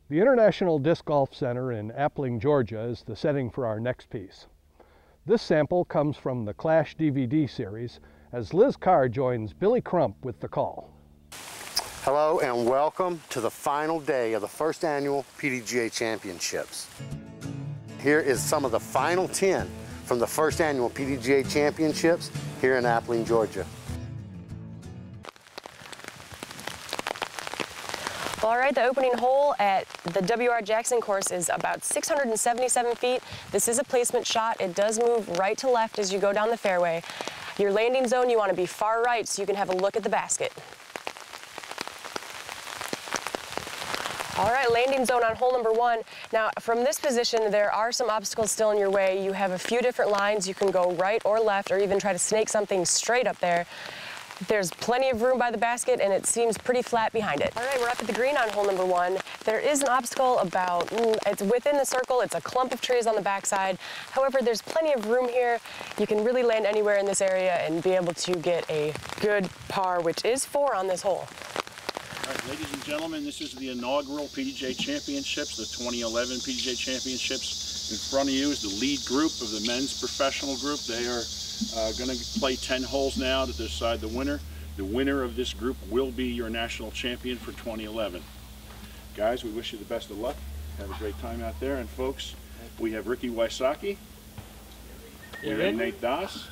The International Disc Golf Center in Appling, Georgia is the setting for our next piece. This sample comes from the ClashDVD series as Liz Carr joins Billy Crump with the call. Hello and welcome to the final day of the first annual PDGA Championships. Here is some of the final 10 from the first annual PDGA Championships here in Appling, Georgia. All right, the opening hole at the W.R. Jackson course is about 677 feet. This is a placement shot. It does move right to left as you go down the fairway. Your landing zone, you want to be far right so you can have a look at the basket. All right, landing zone on hole number 1. Now, from this position, there are some obstacles still in your way. You have a few different lines. You can go right or left or even try to snake something straight up there. There's plenty of room by the basket, and it seems pretty flat behind it. All right, we're up at the green on hole number 1. There is an obstacle about, it's within the circle. It's a clump of trees on the backside. However, there's plenty of room here. You can really land anywhere in this area and be able to get a good par, which is 4 on this hole. All right, ladies and gentlemen, this is the inaugural PDGA Championships, the 2011 PDGA Championships. In front of you is the lead group of the men's professional group. They are going to play 10 holes now to decide the winner. The winner of this group will be your national champion for 2011. Guys, we wish you the best of luck. Have a great time out there. And folks, we have Ricky Wysocki. We have Nate Doss.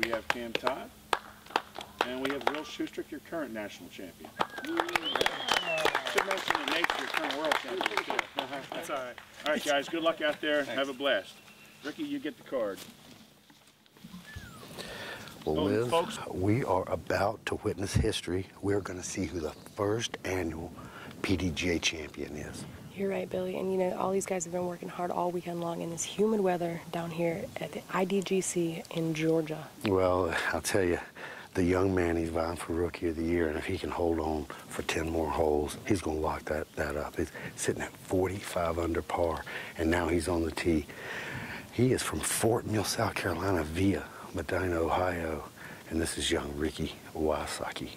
We have Cam Todd. And we have Will Schustrick, your current national champion. Should mention that Nate's your current world champion too. That's all right. All right, guys, good luck out there. Thanks. Have a blast. Ricky, you get the card. Well, Liz, folks, we are about to witness history. We're going to see who the first annual PDGA champion is. You're right, Billy. And you know, all these guys have been working hard all weekend long in this humid weather down here at the IDGC in Georgia. Well, I'll tell you, the young man, he's vying for Rookie of the Year, and if he can hold on for 10 more holes, he's going to lock that up. He's sitting at 45 under par, and now he's on the tee. He is from Fort Mill, South Carolina, via Medina, Ohio, and this is young Ricky Wysocki.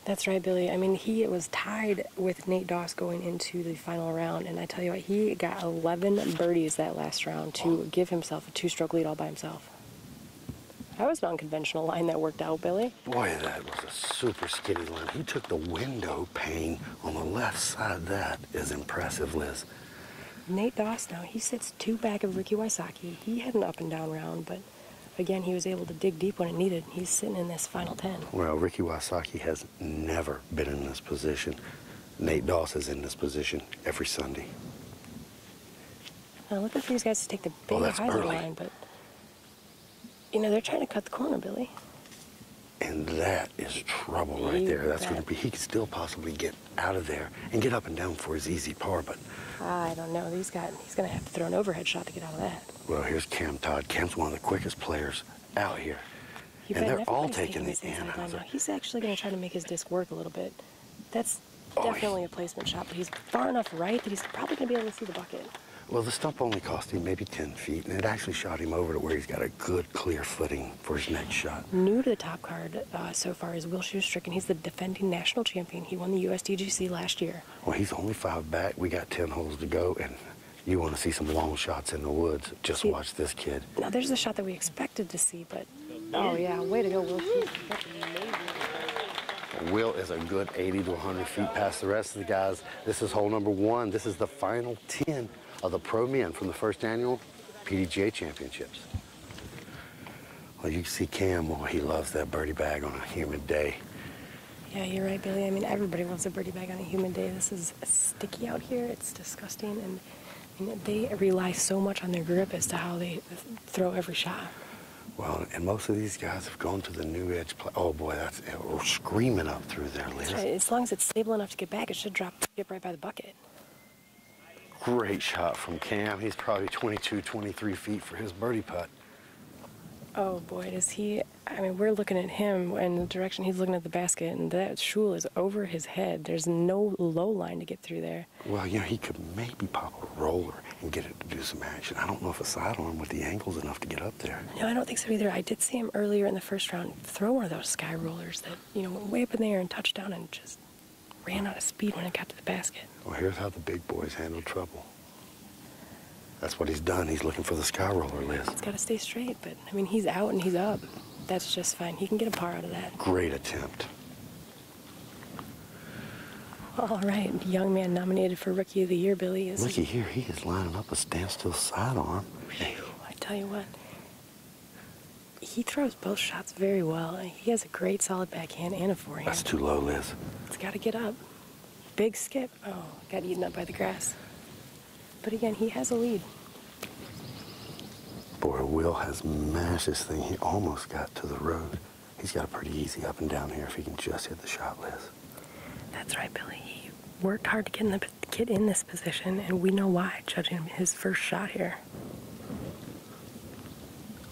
That's right, Billy. I mean, he was tied with Nate Doss going into the final round, and I tell you what, he got 11 birdies that last round to give himself a 2-stroke lead all by himself. That was an unconventional line that worked out, Billy. Boy, that was a super skinny line. He took the window pane on the left side. That is impressive, Liz. Nate Doss now, he sits 2 back of Ricky Wysocki. He had an up and down round, but again, he was able to dig deep when it needed. He's sitting in this final 10. Well, Ricky Wysocki has never been in this position. Nate Doss is in this position every Sunday. Now, looking for these guys to take the big highlight line, but you know, they're trying to cut the corner, Billy. And that is trouble right there. That's going to be, he could still possibly get out of there and get up and down for his easy par, but I don't know. He's going to have to throw an overhead shot to get out of that. Well, here's Cam Todd. Cam's one of the quickest players out here. And they're all taking the in. He's actually going to try to make his disc work a little bit. That's definitely a placement shot, but he's far enough right that he's probably going to be able to see the bucket. Well, the stump only cost him maybe 10 feet, and it actually shot him over to where he's got a good, clear footing for his next shot. New to the top card so far is Will Schustrick, and he's the defending national champion. He won the IDGC last year. Well, he's only 5 back. We got 10 holes to go, and you want to see some long shots in the woods. Just watch this kid. Now, there's the shot that we expected to see, but oh, yeah, way to go, Will Schustrick. Will is a good 80 to 100 feet past the rest of the guys. This is hole number 1. This is the final 10 of the pro men from the first annual PDGA Championships. Well, you can see Cam, oh, he loves that birdie bag on a humid day. Yeah, you're right, Billy. I mean, everybody loves a birdie bag on a humid day. This is sticky out here. It's disgusting, and I mean, they rely so much on their grip as to how they throw every shot. Well, and most of these guys have gone to the new edge play. Oh, boy, that's screaming up through there, Liz. That's right. As long as it's stable enough to get back, it should get right by the bucket. Great shot from Cam. He's probably 22, 23 feet for his birdie putt. Oh, boy, does he... I mean, we're looking at him and the direction he's looking at the basket, and that shul is over his head. There's no low line to get through there. Well, you know, he could maybe pop a roller and get it to do some action. I don't know if a sidearm with the ankle's enough to get up there. No, I don't think so either. I did see him earlier in the first round throw one of those sky rollers that, you know, went way up in the air and touched down and just ran out of speed when it got to the basket. Well, here's how the big boys handle trouble. That's what he's done. He's looking for the sky roller, Liz. He's got to stay straight, but, I mean, he's out and he's up. That's just fine. He can get a par out of that. Great attempt. All right, young man nominated for Rookie of the Year, Billy, is... Looky here, he is lining up a standstill sidearm. I tell you what, he throws both shots very well. He has a great solid backhand and a forehand. That's too low, Liz. It's got to get up. Big skip. Oh, got eaten up by the grass. But again, he has a lead. Boy, Will has mashed this thing. He almost got to the road. He's got a pretty easy up and down here if he can just hit the shot, Liz. That's right, Billy. He worked hard to get in this position, and we know why, judging his first shot here.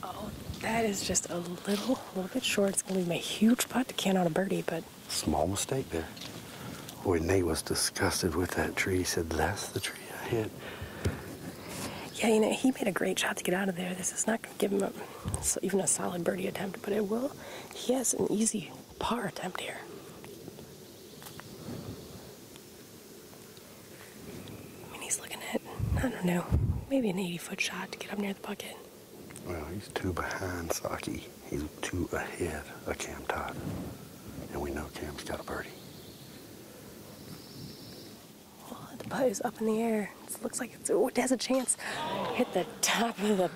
Oh, that is just a little bit short. It's going to be a huge putt to can out a birdie, but... Small mistake there. Boy, Nate was disgusted with that tree. He said, that's the tree I hit. Yeah, you know, he made a great shot to get out of there. This is not going to give him even a solid birdie attempt, but it will. He has an easy par attempt here. I mean, he's looking at, I don't know, maybe an 80-foot shot to get up near the bucket. Well, he's 2 behind Saki. He's 2 ahead of Cam Todd. And we know Cam's got a birdie. The putt is up in the air. It looks like it has a chance. Hit the top of the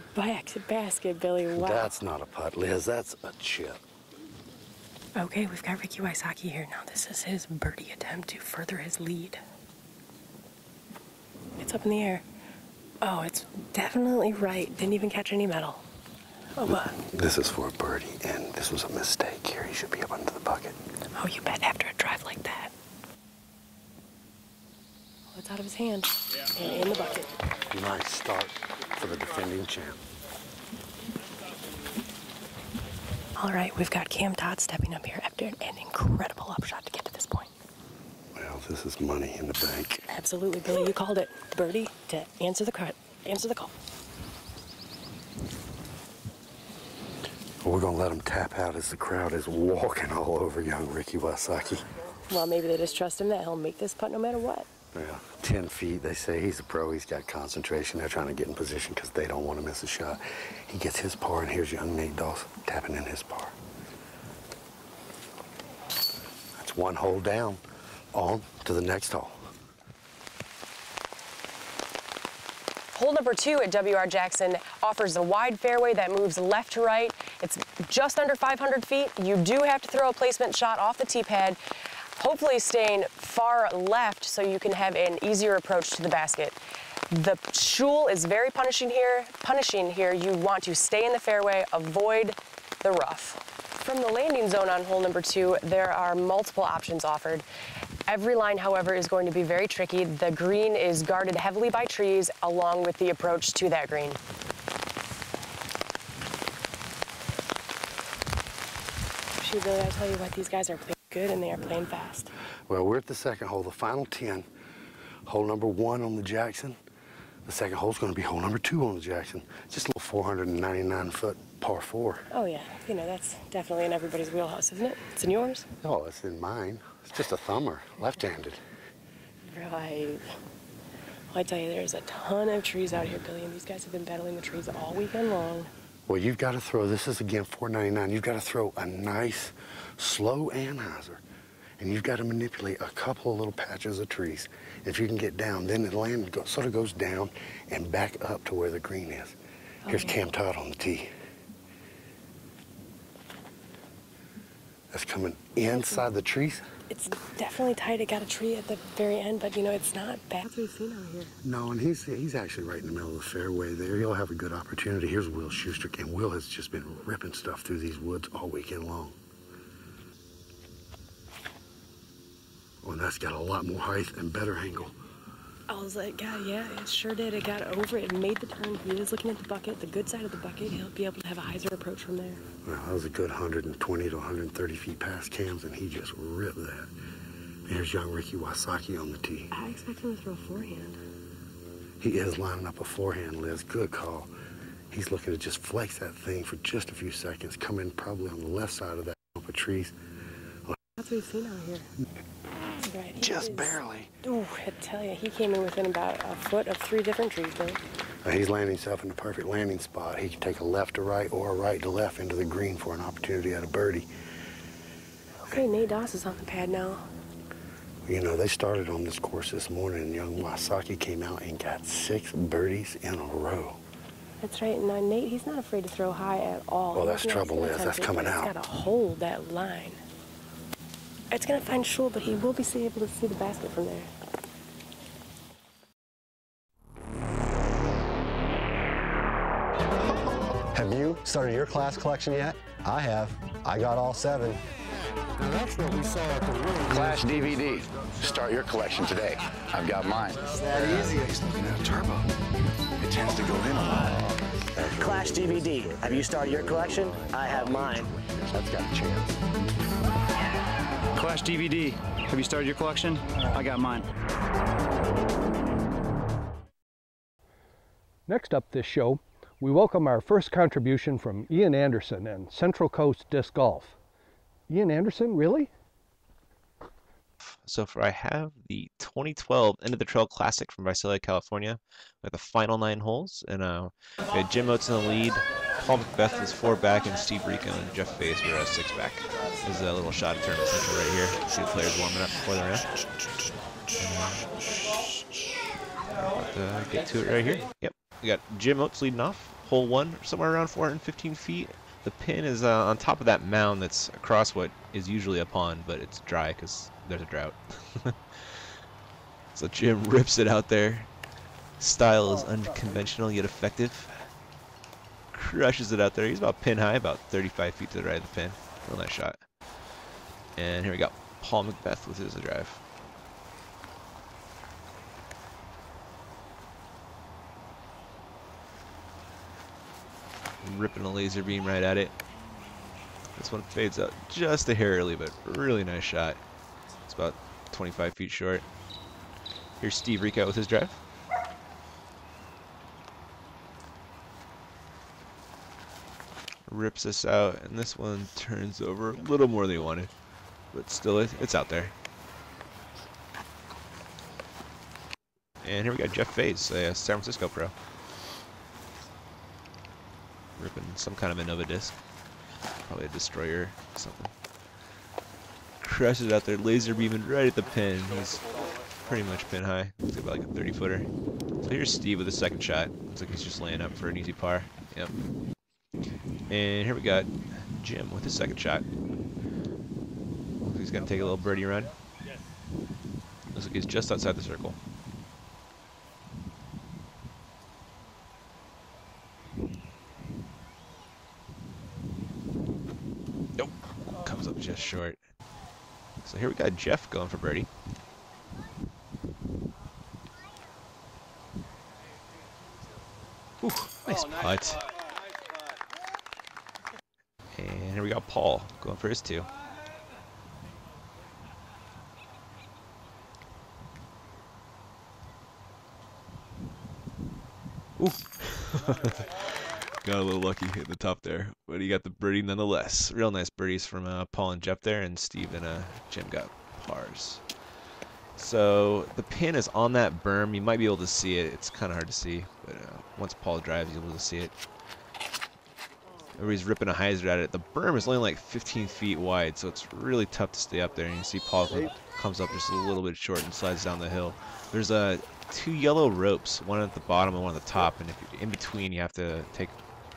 basket, Billy. Wow. That's not a putt, Liz. That's a chip. Okay, we've got Ricky Wysocki here. Now this is his birdie attempt to further his lead. It's up in the air. Oh, it's definitely right. Didn't even catch any metal. Oh, what? This is for a birdie, and this was a mistake here. He should be up under the bucket. Oh, you bet, after a drive like that. Oh, it's out of his hand. And in the bucket. Nice start for the defending champ. All right, we've got Cam Todd stepping up here after an incredible upshot to get to this point. Well, this is money in the bank. Absolutely, Billy. You called it. Birdie to answer the call. Well, we're going to let him tap out as the crowd is walking all over young Ricky Wysocki. Well, maybe they just trust him that he'll make this putt no matter what. Well, 10 feet, they say he's a pro. He's got concentration. They're trying to get in position because they don't want to miss a shot. He gets his par, and here's young Nate Dawson tapping in his par. That's 1 hole down. On to the next hole. Hole number 2 at W.R. Jackson offers a wide fairway that moves left to right. It's just under 500 feet. You do have to throw a placement shot off the tee pad, hopefully staying far left so you can have an easier approach to the basket. The shul is very punishing here. You want to stay in the fairway, avoid the rough. From the landing zone on hole number 2, there are multiple options offered. Every line, however, is going to be very tricky. The green is guarded heavily by trees along with the approach to that green. Shoot, Billy, I tell you what, these guys are playing good and they are playing fast. Well, we're at the second hole, the final 10. Hole number 1 on the Jackson. The second hole's going to be hole number 2 on the Jackson. Just a little 499-foot par 4. Oh, yeah. You know, that's definitely in everybody's wheelhouse, isn't it? It's in yours? Oh, it's in mine. It's just a thumber, left-handed. Right. Well, I tell you, there's a ton of trees out here, Billy, and these guys have been battling the trees all weekend long. Well, you've got to throw, this is again 499, you've got to throw a nice, slow anhyzer. And you've got to manipulate a couple of little patches of trees. If you can get down, then the land sort of goes down and back up to where the green is. Here's Cam Todd on the tee. That's coming inside the trees. It's definitely tight. It got a tree at the very end, but, you know, it's not bad. That's what we've seen out here. No, and he's actually right in the middle of the fairway there. He'll have a good opportunity. Here's Will Schuster, and Will has just been ripping stuff through these woods all weekend long. Oh, and that's got a lot more height and better angle. I was like, God, yeah, it sure did. It got over it and made the turn. He is looking at the bucket, the good side of the bucket. He'll be able to have a hyzer approach from there. Well, that was a good 120 to 130 feet past Cam's, and he just ripped that. There's young Ricky Wysocki on the tee. I expect him to throw a forehand. He is lining up a forehand, Liz. Good call. He's looking to just flex that thing for just a few seconds, come in probably on the left side of that group of trees. That's what we've seen out here. right. Just barely. Ooh, I tell you, he came in within about a foot of 3 different trees, though. He's landing himself in the perfect landing spot. He can take a left to right or a right to left into the green for an opportunity at a birdie. Okay, Nate Doss is on the pad now. You know, they started on this course this morning, and young Wasaki came out and got 6 birdies in a row. That's right, and Nate, he's not afraid to throw high at all. Well, that's trouble, Liz. That's coming out. He's got to hold that line. It's going to find shul, but he will be able to see the basket from there. Have you started your class collection yet? I have. I got all 7. Now that's what we saw at the room. ClashDVD. Start your collection today. I've got mine. It's that easy. He's looking at a turbo. It tends to go in a lot. ClashDVD. Have you started your collection? I have mine. That's got a chance. ClashDVD. Have you started your collection? I got mine. Next up this show, we welcome our first contribution from Ian Anderson and Central Coast Disc Golf. Ian Anderson, really? So I have the 2012 End of the Trail Classic from Visalia, California, with the final 9 holes, and we had Jim Oates in the lead, Paul Macbeth was 4 back, and Steve Rico and Jeff Faze were 6 back. This is a little shot of Tournament Central right here. See the players warming up before the round. Get to it right here. Yep, we got Jim Oates leading off. Hole 1, somewhere around 415 feet. The pin is on top of that mound that's across what is usually a pond, but it's dry because there's a drought. So Jim rips it out there. Style is unconventional yet effective. Crushes it out there. He's about pin high, about 35 feet to the right of the pin. Real nice shot. And here we go. Paul Macbeth with his drive. Ripping a laser beam right at it. This one fades out just a hair early, but really nice shot. It's about 25 feet short. Here's Steve Rico with his drive. Rips this out, and this one turns over a little more than he wanted, but still it's out there. And here we got Jeff Faze, a San Francisco pro. Ripping some kind of a Nova disc. Probably a destroyer or something. Crushes it out there, laser beaming right at the pin. He's pretty much pin high. Looks about like a 30-footer. So here's Steve with his second shot. Looks like he's just laying up for an easy par. Yep. And here we got Jim with his second shot. Looks like he's gonna take a little birdie run. Looks like he's just outside the circle. Nope. Comes up just short. So here we got Jeff going for birdie. Ooh, nice putt. And here we got Paul going for his 2. Ooh. Got a little lucky at the top there, but he got the birdie nonetheless. Real nice birdies from Paul and Jeff there, and Steve and Jim got pars. So the pin is on that berm. You might be able to see it. It's kind of hard to see, but once Paul drives, you'll be able to see it. Everybody's ripping a hyzer at it. The berm is only like 15 feet wide, so it's really tough to stay up there. And you see Paul comes up just a little bit short and slides down the hill. There's 2 yellow ropes, one at the bottom and one at the top, and if you're in between, you have to take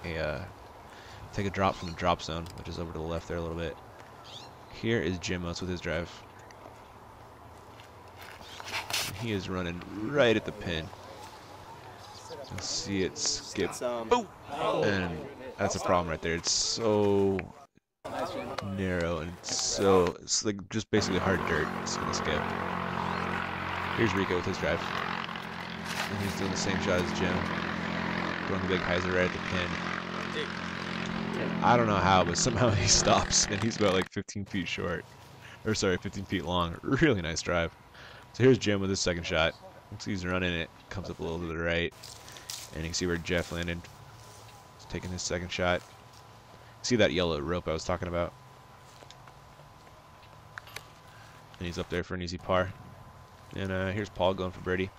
a drop from the drop zone, which is over to the left there a little bit. Here is Jim Oates with his drive. And he is running right at the pin. You'll see it skip. Boom! And that's a problem right there. It's so narrow and it's like just basically hard dirt. It's gonna skip. Here's Rico with his drive. And he's doing the same shot as Jim. Throwing the big hyzer right at the pin. I don't know how, but somehow he stops, and he's about like 15 feet short. Or sorry, 15 feet long. Really nice drive. So here's Jim with his second shot. Looks like he's running it. Comes up a little to the right. And you can see where Jeff landed. He's taking his second shot. See that yellow rope I was talking about? And he's up there for an easy par. And here's Paul going for birdie.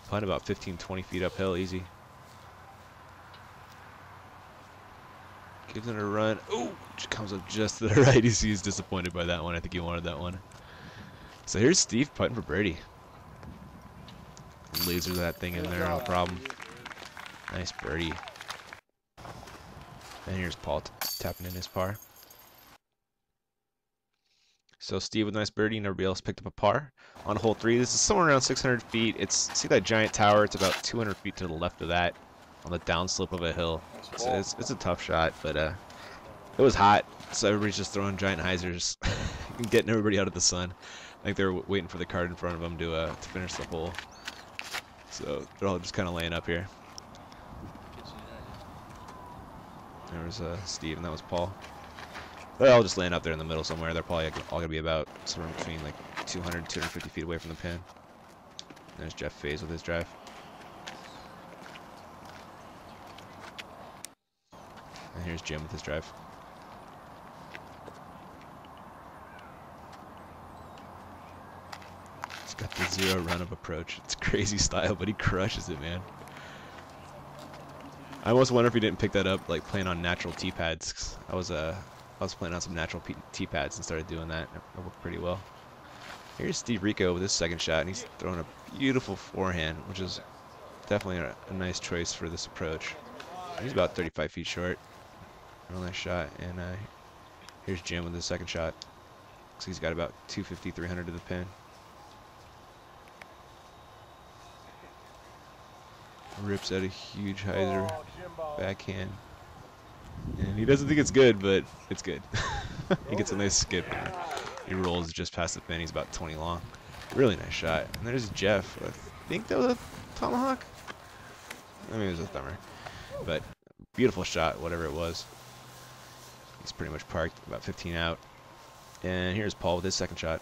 Putt about 15-20 feet uphill, easy. Gives it a run. Ooh, comes up just to the right. He's disappointed by that one. I think he wanted that one. So here's Steve putting for birdie. Lasers that thing in there, no problem. Nice birdie. And here's Paul tapping in his par. So Steve with a nice birdie, and everybody else picked up a par. On hole 3, this is somewhere around 600 feet. See that giant tower? It's about 200 feet to the left of that, on the downslope of a hill. So it's a tough shot, but it was hot, so everybody's just throwing giant hyzers and getting everybody out of the sun. I think they're waiting for the cart in front of them to finish the hole. So they're all just kind of laying up here. There was Steve, and that was Paul. They're all just laying up there in the middle somewhere. They're probably all going to be about somewhere between like 200, 250 feet away from the pin. There's Jeff Faze with his drive. And here's Jim with his drive. He's got the 0 run of approach. It's crazy style, but he crushes it, man. I almost wonder if he didn't pick that up, like playing on natural tee pads. I was playing on some natural tee pads and started doing that. It worked pretty well. Here's Steve Rico with his second shot, and he's throwing a beautiful forehand, which is definitely a nice choice for this approach. He's about 35 feet short. Real nice shot. And here's Jim with his second shot. So he's got about 250, 300 to the pin. Rips out a huge hyzer backhand. And he doesn't think it's good, but it's good. He gets a nice skip. He rolls just past the pin. He's about 20 long. Really nice shot. And there's Jeff. I think that was a tomahawk. I mean, it was a thumber. But beautiful shot, whatever it was. He's pretty much parked, about 15 out. And here's Paul with his second shot.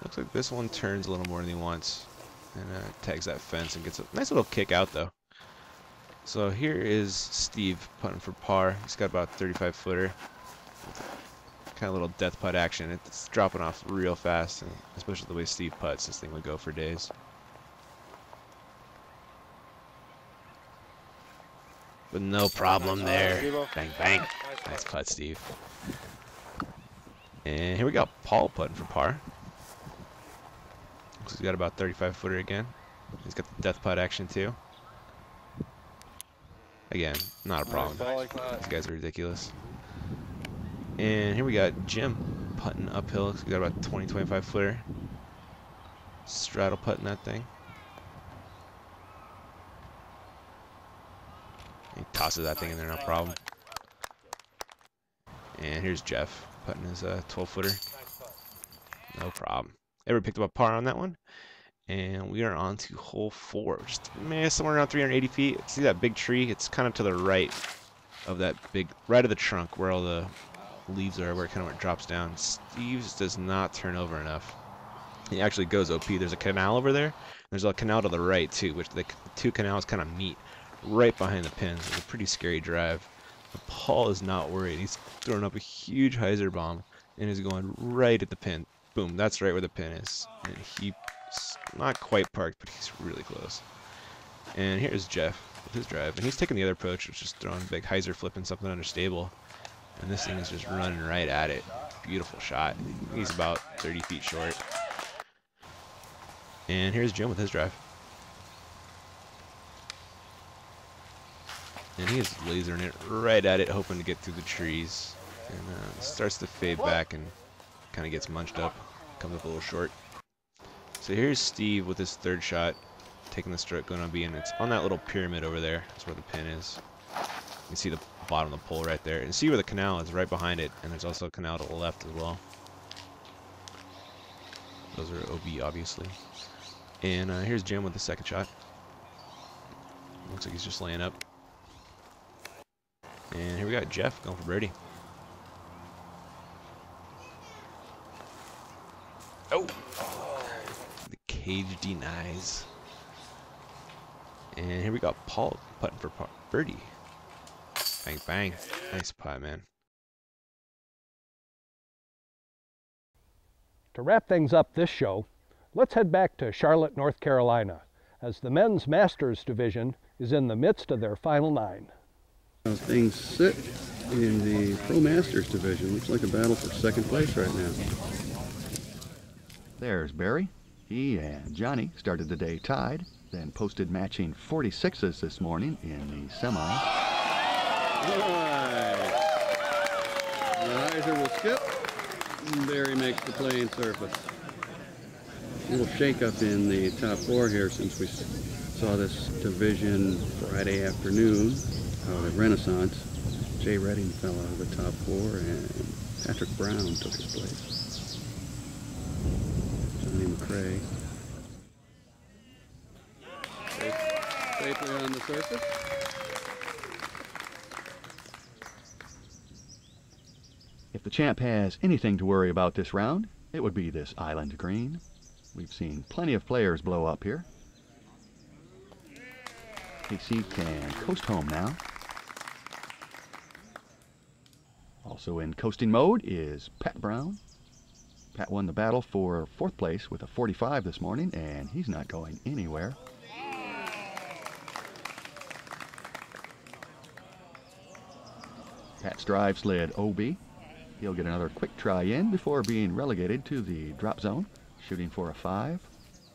Looks like this one turns a little more than he wants. And tags that fence and gets a nice little kick out, though. So here is Steve putting for par. He's got about a 35-footer. Kind of little death putt action. It's dropping off real fast, and especially the way Steve putts. This thing would go for days. But no problem there. Bang, bang. Nice putt, Steve. And here we go. Paul putting for par. He's got about 35-footer again. He's got the death putt action, too. Again, not a problem. These guys are ridiculous. And here we got Jim putting uphill. He's got about a 20, 25-footer. Straddle putting that thing. He tosses that thing in there, no problem. And here's Jeff putting his 12-footer. No problem. Everybody picked up a par on that one. And we are on to hole 4, just somewhere around 380 feet. See that big tree? It's kind of to the right of that big, right of the trunk where all the leaves are, where it drops down. Steve's does not turn over enough. He actually goes OP. There's a canal over there. There's a canal to the right too, which the two canals kind of meet right behind the pins. It's a pretty scary drive. But Paul is not worried. He's throwing up a huge hyzer bomb and is going right at the pin. Boom, that's right where the pin is. And he's not quite parked, but he's really close. And here's Jeff with his drive. And he's taking the other approach, which is throwing a big hyzer flip and something understable. And this thing is just running right at it. Beautiful shot. He's about 30 feet short. And here's Jim with his drive. And he is lasering it right at it, hoping to get through the trees. And starts to fade back and kind of gets munched up. Comes up a little short. So here's Steve with his third shot, taking the stroke, going on B, and it's on that little pyramid over there. That's where the pin is. You can see the bottom of the pole right there. And see where the canal is, right behind it. And there's also a canal to the left as well. Those are OB, obviously. And here's Jim with the second shot. Looks like he's just laying up. And here we got Jeff going for birdie. Oh! The cage denies. And here we got Paul putting for birdie. Bang, bang. Nice putt, man. To wrap things up this show, let's head back to Charlotte, North Carolina, as the men's Masters division is in the midst of their final 9. How things sit in the Pro Masters division. Looks like a battle for second place right now. There's Barry. He and Johnny started the day tied, then posted matching 46s this morning in the semis. All right. The riser will skip. Barry makes the playing surface. A little shake-up in the top 4 here since we saw this division Friday afternoon. The Renaissance. Jay Redding fell out of the top 4 and Patrick Brown took his place. Johnny McRae. Safely on the surface. If the champ has anything to worry about this round, it would be this island green. We've seen plenty of players blow up here. KC can coast home now. Also in coasting mode is Pat Brown. Pat won the battle for 4th place with a 45 this morning, and he's not going anywhere. Pat's drive slid OB. He'll get another quick try in before being relegated to the drop zone, shooting for a 5.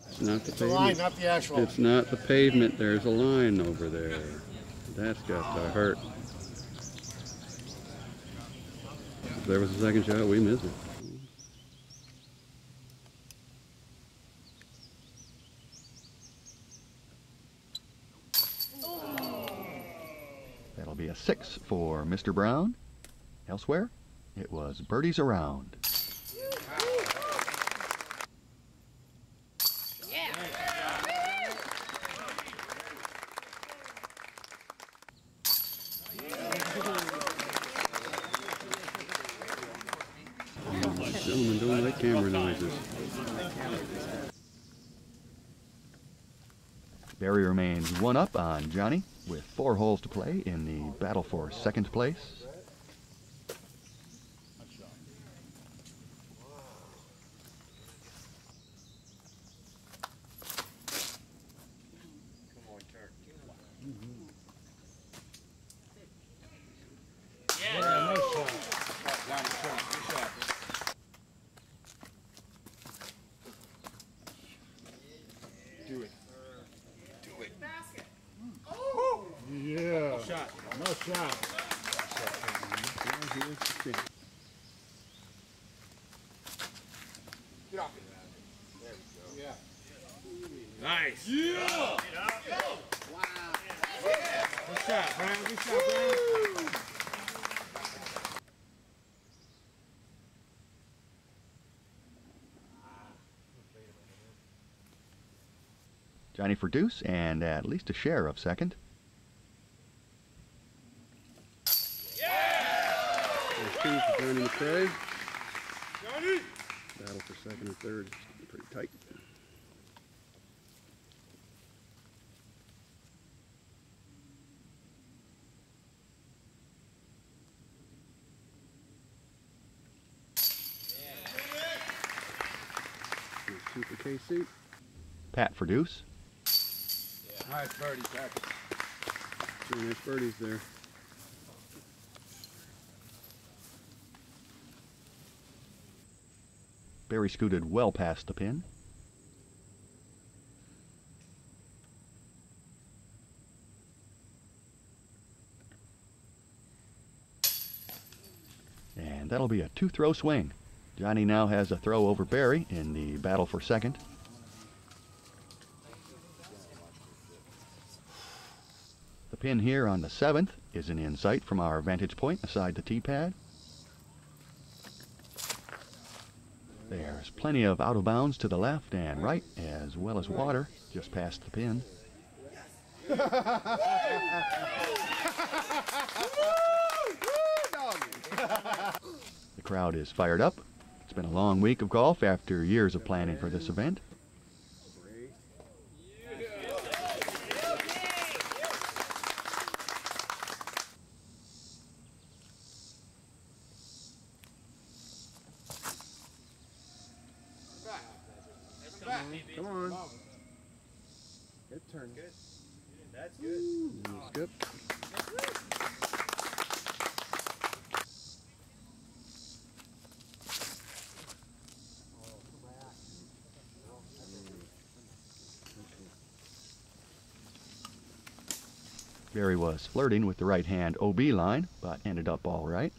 It's not the pavement. line, not the actual. It's not the pavement. There's a line over there. That's got to hurt. If there was a second shot, we missed it. That'll be a 6 for Mr. Brown. Elsewhere, it was birdies around. Gentlemen don't like camera noises. Barry remains 1 up on Johnny with 4 holes to play in the battle for 2nd place. Nice. Yeah. Wow. Good shot, Brian. Good shot, Brian. Johnny for deuce and at least a share of 2nd. There's 2 for Johnny McRae. Johnny! Battle for 2nd and 3rd is pretty tight. There's 2 for KC. Pat for deuce. Nice birdie, Pat. 2 nice birdies there. Barry scooted well past the pin. And that'll be a 2-throw swing. Johnny now has a throw over Barry in the battle for 2nd. The pin here on the 7th isn't in sight from our vantage point aside the tee pad. There's plenty of out of bounds to the left and right, as well as water just past the pin. The crowd is fired up. It's been a long week of golf after years of planning for this event. turn. Good. That's good. Skip. Barry was flirting with the right-hand OB line, but ended up all right.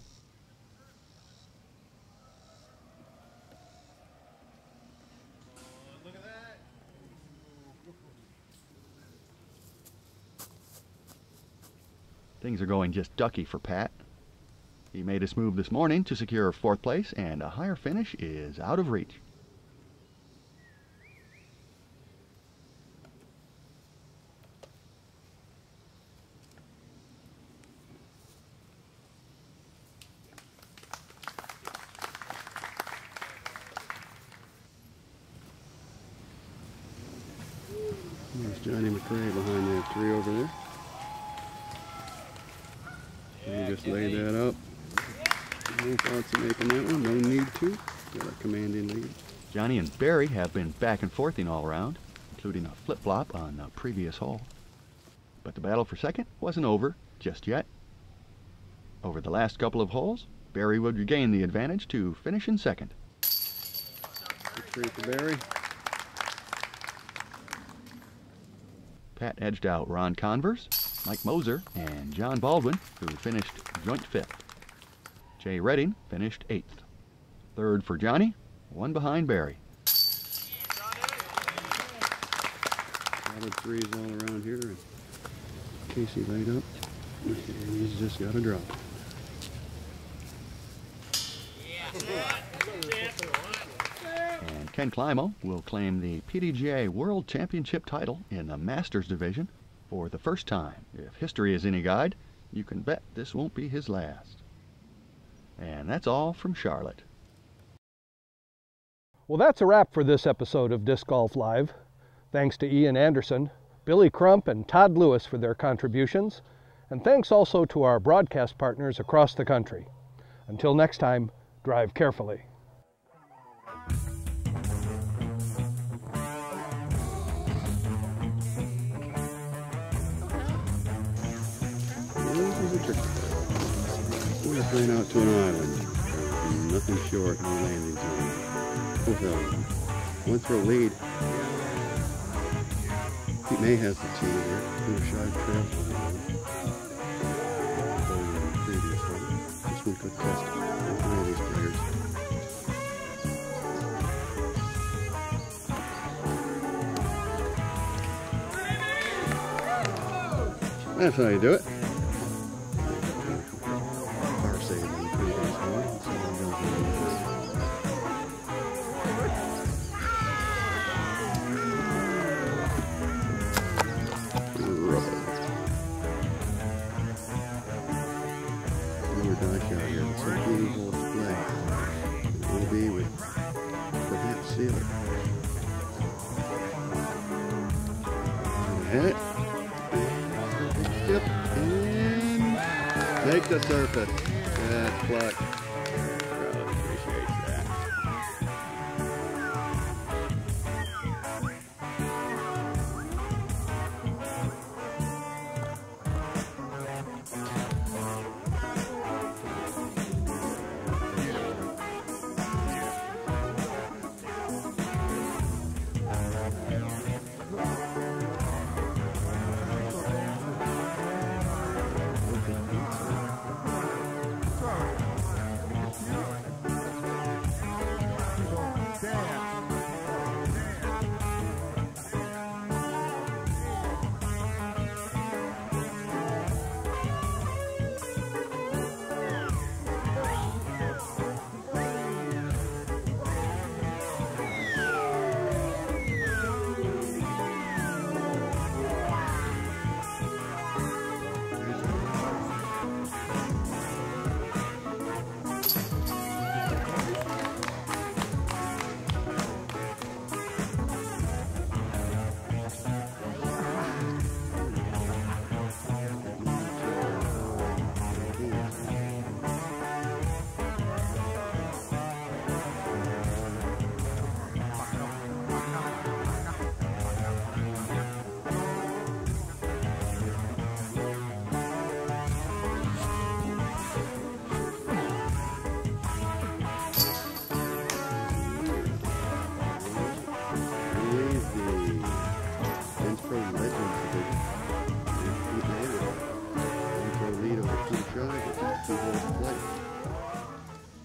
Things are going just ducky for Pat. He made his move this morning to secure 4th place, and a higher finish is out of reach. There's Johnny McRae behind that 3 over there. And just laid that up. No thoughts of making that one. No need to. Got a commanding lead. Johnny and Barry have been back and forthing all around, including a flip-flop on the previous hole. But the battle for second wasn't over just yet. Over the last couple of holes, Barry would regain the advantage to finish in second. Victory for Barry. Pat edged out Ron Converse, Mike Moser, and John Baldwin, who finished joint 5th. Jay Redding finished 8th. 3rd for Johnny, 1 behind Barry. Solid 3s all around here. And Casey laid up. And he's just got a drop. And Ken Climo will claim the PDGA World Championship title in the Masters division for the first time. If history is any guide, you can bet this won't be his last. And that's all from Charlotte. Well, that's a wrap for this episode of Disc Golf Live. Thanks to Ian Anderson, Billy Crump, and Todd Lewis for their contributions, and thanks also to our broadcast partners across the country. Until next time, drive carefully. We're playing out to an island. Nothing short, no landing zone. One throw lead. Pete May has the tee there. Two shy trails on the previous one. This one could test one of these players. That's how you do it. Take the surface. That's pluck.